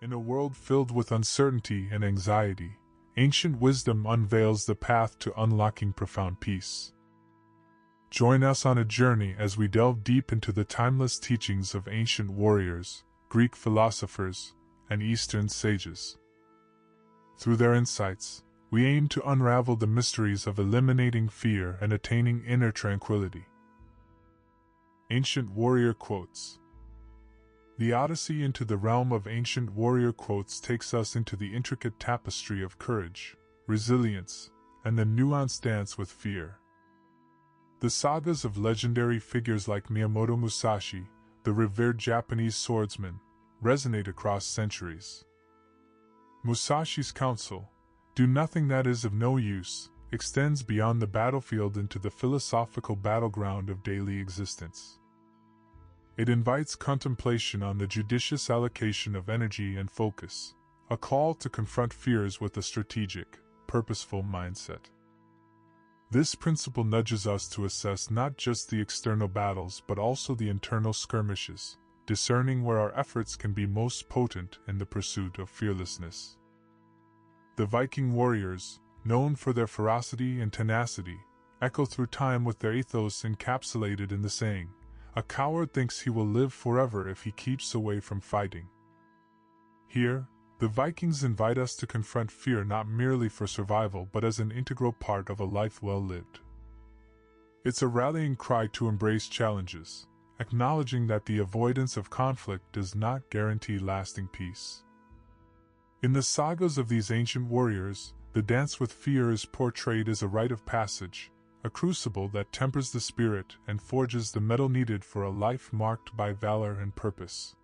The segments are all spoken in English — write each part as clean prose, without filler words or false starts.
In a world filled with uncertainty and anxiety, ancient wisdom unveils the path to unlocking profound peace. Join us on a journey as we delve deep into the timeless teachings of ancient warriors, Greek philosophers, and Eastern sages. Through their insights, we aim to unravel the mysteries of eliminating fear and attaining inner tranquility. Ancient Warrior Quotes. The Odyssey into the realm of ancient warrior quotes takes us into the intricate tapestry of courage, resilience, and the nuanced dance with fear. The sagas of legendary figures like Miyamoto Musashi, the revered Japanese swordsman, resonate across centuries. Musashi's counsel, "Do nothing that is of no use," extends beyond the battlefield into the philosophical battleground of daily existence. It invites contemplation on the judicious allocation of energy and focus, a call to confront fears with a strategic, purposeful mindset. This principle nudges us to assess not just the external battles but also the internal skirmishes, discerning where our efforts can be most potent in the pursuit of fearlessness. The Viking warriors, known for their ferocity and tenacity, echo through time with their ethos encapsulated in the saying, "A coward thinks he will live forever if he keeps away from fighting." Here, the Vikings invite us to confront fear not merely for survival but as an integral part of a life well lived. It's a rallying cry to embrace challenges, acknowledging that the avoidance of conflict does not guarantee lasting peace. In the sagas of these ancient warriors, the dance with fear is portrayed as a rite of passage, a crucible that tempers the spirit and forges the metal needed for a life marked by valor and purpose.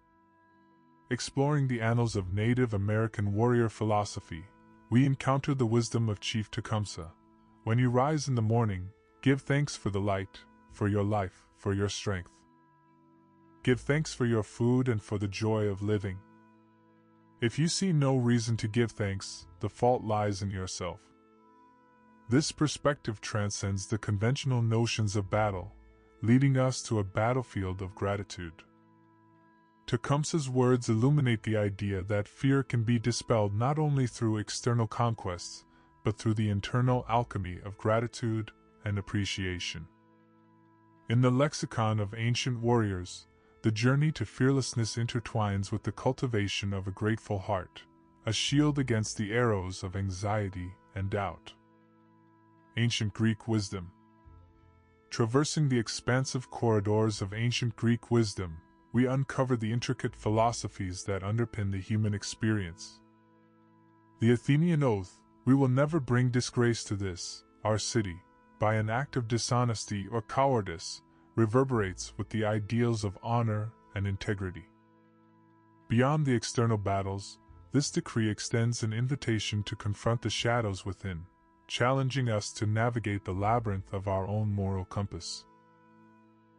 Exploring the annals of Native American warrior philosophy, we encounter the wisdom of Chief Tecumseh. "When you rise in the morning, give thanks for the light, for your life, for your strength. Give thanks for your food and for the joy of living. If you see no reason to give thanks, the fault lies in yourself." This perspective transcends the conventional notions of battle, leading us to a battlefield of gratitude. Tecumseh's words illuminate the idea that fear can be dispelled not only through external conquests, but through the internal alchemy of gratitude and appreciation. In the lexicon of ancient warriors, the journey to fearlessness intertwines with the cultivation of a grateful heart, a shield against the arrows of anxiety and doubt. Ancient Greek Wisdom. Traversing the expansive corridors of ancient Greek wisdom, we uncover the intricate philosophies that underpin the human experience. The Athenian oath, "We will never bring disgrace to this, our city, by an act of dishonesty or cowardice," reverberates with the ideals of honor and integrity. Beyond the external battles, this decree extends an invitation to confront the shadows within, challenging us to navigate the labyrinth of our own moral compass.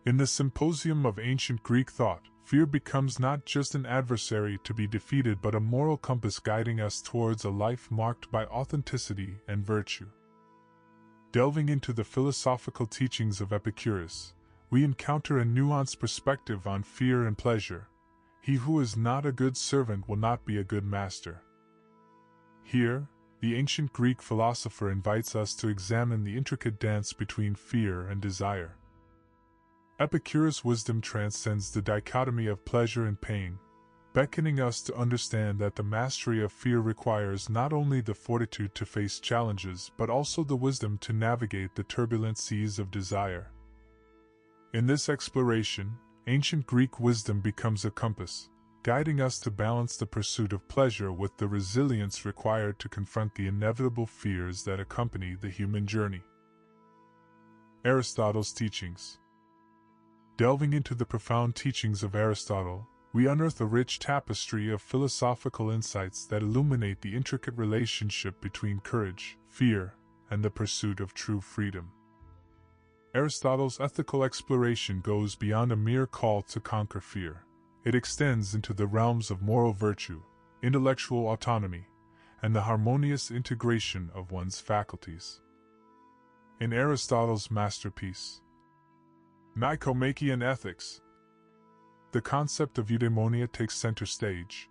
In the symposium of ancient Greek thought, fear becomes not just an adversary to be defeated but a moral compass guiding us towards a life marked by authenticity and virtue. Delving into the philosophical teachings of Epicurus, we encounter a nuanced perspective on fear and pleasure. "He who is not a good servant will not be a good master." Here, the ancient Greek philosopher invites us to examine the intricate dance between fear and desire. Epicurus' wisdom transcends the dichotomy of pleasure and pain, beckoning us to understand that the mastery of fear requires not only the fortitude to face challenges but also the wisdom to navigate the turbulent seas of desire. In this exploration, ancient Greek wisdom becomes a compass, guiding us to balance the pursuit of pleasure with the resilience required to confront the inevitable fears that accompany the human journey. Aristotle's teachings. Delving into the profound teachings of Aristotle, we unearth a rich tapestry of philosophical insights that illuminate the intricate relationship between courage, fear, and the pursuit of true freedom. Aristotle's ethical exploration goes beyond a mere call to conquer fear. It extends into the realms of moral virtue, intellectual autonomy, and the harmonious integration of one's faculties. In Aristotle's masterpiece, Nicomachean Ethics, the concept of eudaimonia takes center stage.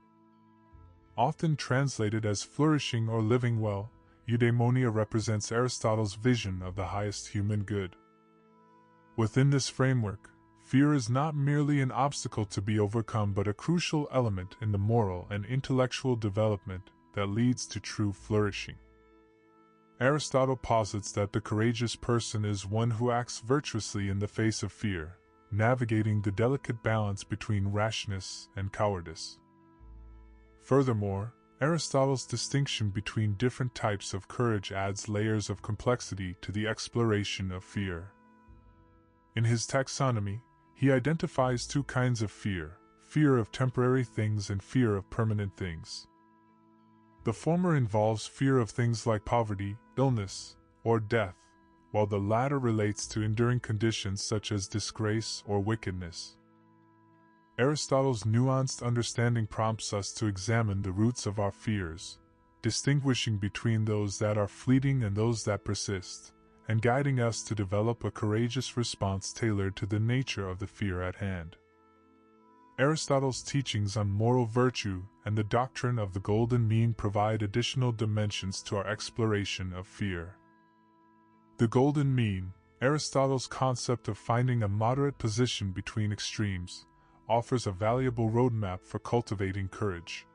Often translated as flourishing or living well, eudaimonia represents Aristotle's vision of the highest human good. Within this framework, fear is not merely an obstacle to be overcome but a crucial element in the moral and intellectual development that leads to true flourishing. Aristotle posits that the courageous person is one who acts virtuously in the face of fear, navigating the delicate balance between rashness and cowardice. Furthermore, Aristotle's distinction between different types of courage adds layers of complexity to the exploration of fear. In his taxonomy, he identifies two kinds of fear: fear of temporary things and fear of permanent things. The former involves fear of things like poverty, illness, or death, while the latter relates to enduring conditions such as disgrace or wickedness. Aristotle's nuanced understanding prompts us to examine the roots of our fears, distinguishing between those that are fleeting and those that persist, and guiding us to develop a courageous response tailored to the nature of the fear at hand. Aristotle's teachings on moral virtue and the doctrine of the golden mean provide additional dimensions to our exploration of fear. The golden mean, Aristotle's concept of finding a moderate position between extremes, offers a valuable roadmap for cultivating courage.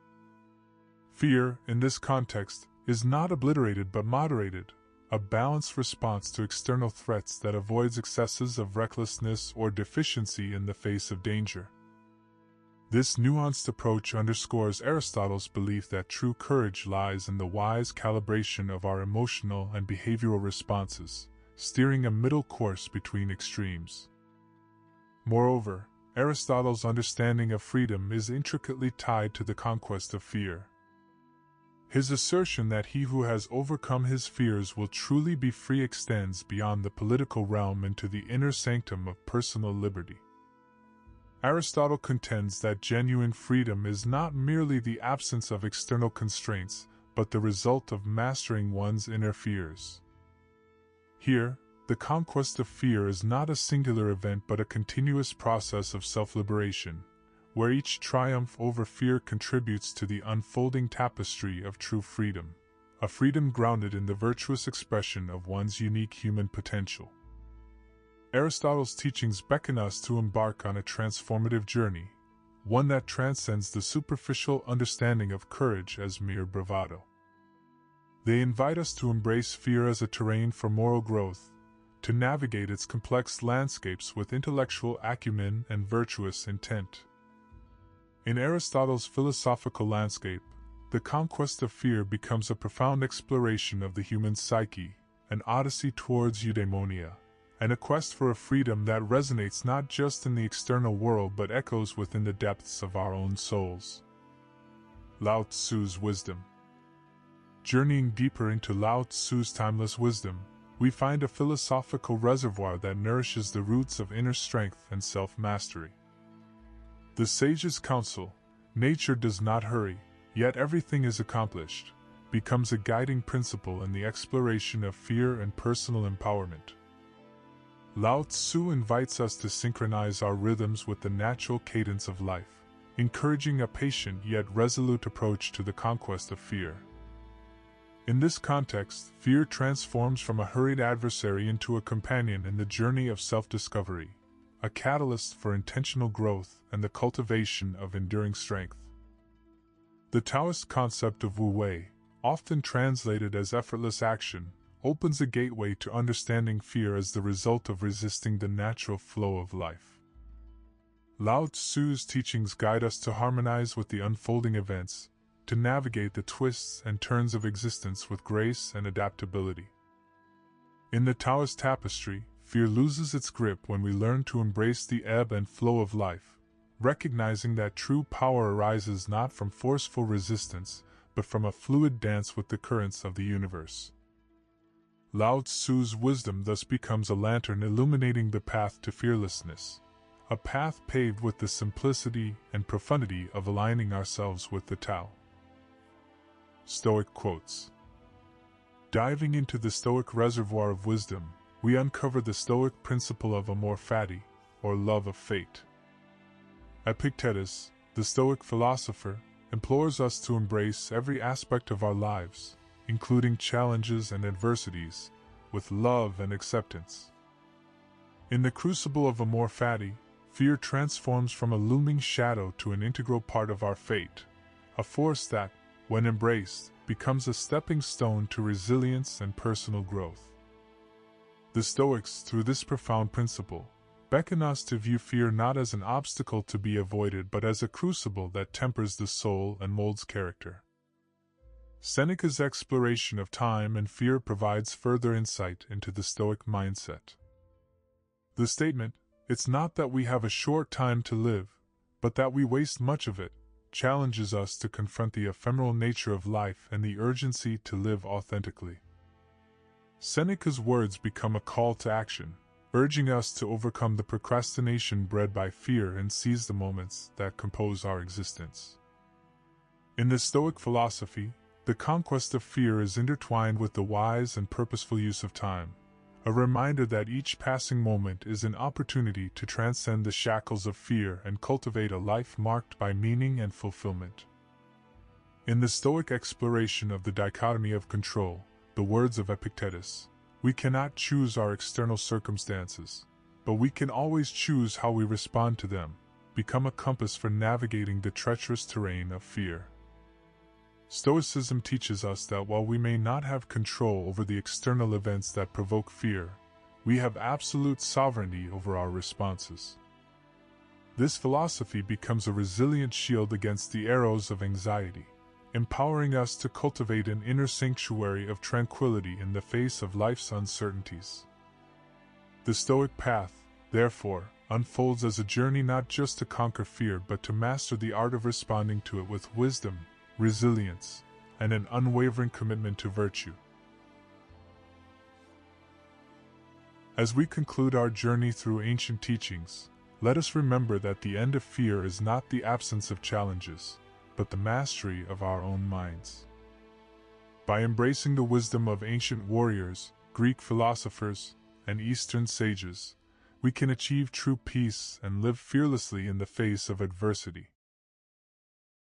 Fear, in this context, is not obliterated but moderated, a balanced response to external threats that avoids excesses of recklessness or deficiency in the face of danger. This nuanced approach underscores Aristotle's belief that true courage lies in the wise calibration of our emotional and behavioral responses, steering a middle course between extremes. Moreover, Aristotle's understanding of freedom is intricately tied to the conquest of fear. His assertion that he who has overcome his fears will truly be free extends beyond the political realm into the inner sanctum of personal liberty. Aristotle contends that genuine freedom is not merely the absence of external constraints, but the result of mastering one's inner fears. Here, the conquest of fear is not a singular event but a continuous process of self-liberation, where each triumph over fear contributes to the unfolding tapestry of true freedom, a freedom grounded in the virtuous expression of one's unique human potential. Aristotle's teachings beckon us to embark on a transformative journey, one that transcends the superficial understanding of courage as mere bravado. They invite us to embrace fear as a terrain for moral growth, to navigate its complex landscapes with intellectual acumen and virtuous intent. In Aristotle's philosophical landscape, the conquest of fear becomes a profound exploration of the human psyche, an odyssey towards eudaimonia, and a quest for a freedom that resonates not just in the external world but echoes within the depths of our own souls. Lao Tzu's wisdom. Journeying deeper into Lao Tzu's timeless wisdom, we find a philosophical reservoir that nourishes the roots of inner strength and self-mastery. The sage's counsel, "Nature does not hurry, yet everything is accomplished," becomes a guiding principle in the exploration of fear and personal empowerment. Lao Tzu invites us to synchronize our rhythms with the natural cadence of life, encouraging a patient yet resolute approach to the conquest of fear. In this context, fear transforms from a hurried adversary into a companion in the journey of self-discovery, a catalyst for intentional growth and the cultivation of enduring strength. The Taoist concept of Wu Wei, often translated as effortless action, opens a gateway to understanding fear as the result of resisting the natural flow of life. Lao Tzu's teachings guide us to harmonize with the unfolding events, to navigate the twists and turns of existence with grace and adaptability. In the Taoist tapestry, fear loses its grip when we learn to embrace the ebb and flow of life, recognizing that true power arises not from forceful resistance, but from a fluid dance with the currents of the universe. Lao Tzu's wisdom thus becomes a lantern illuminating the path to fearlessness, a path paved with the simplicity and profundity of aligning ourselves with the Tao. Stoic quotes. Diving into the Stoic reservoir of wisdom, we uncover the Stoic principle of amor fati, or love of fate. Epictetus, the Stoic philosopher, implores us to embrace every aspect of our lives, including challenges and adversities, with love and acceptance. In the crucible of amor fati, fear transforms from a looming shadow to an integral part of our fate, a force that, when embraced, becomes a stepping stone to resilience and personal growth. The Stoics, through this profound principle, beckon us to view fear not as an obstacle to be avoided but as a crucible that tempers the soul and molds character. Seneca's exploration of time and fear provides further insight into the Stoic mindset. The statement, "It's not that we have a short time to live, but that we waste much of it," challenges us to confront the ephemeral nature of life and the urgency to live authentically. Seneca's words become a call to action, urging us to overcome the procrastination bred by fear and seize the moments that compose our existence. In the Stoic philosophy, the conquest of fear is intertwined with the wise and purposeful use of time, a reminder that each passing moment is an opportunity to transcend the shackles of fear and cultivate a life marked by meaning and fulfillment. In the Stoic exploration of the dichotomy of control, the words of Epictetus, "We cannot choose our external circumstances, but we can always choose how we respond to them," become a compass for navigating the treacherous terrain of fear. Stoicism teaches us that while we may not have control over the external events that provoke fear, we have absolute sovereignty over our responses. This philosophy becomes a resilient shield against the arrows of anxiety, empowering us to cultivate an inner sanctuary of tranquility in the face of life's uncertainties. The Stoic path, therefore, unfolds as a journey not just to conquer fear but to master the art of responding to it with wisdom, resilience, and an unwavering commitment to virtue. As we conclude our journey through ancient teachings, let us remember that the end of fear is not the absence of challenges, but the mastery of our own minds. By embracing the wisdom of ancient warriors, Greek philosophers, and Eastern sages, we can achieve true peace and live fearlessly in the face of adversity.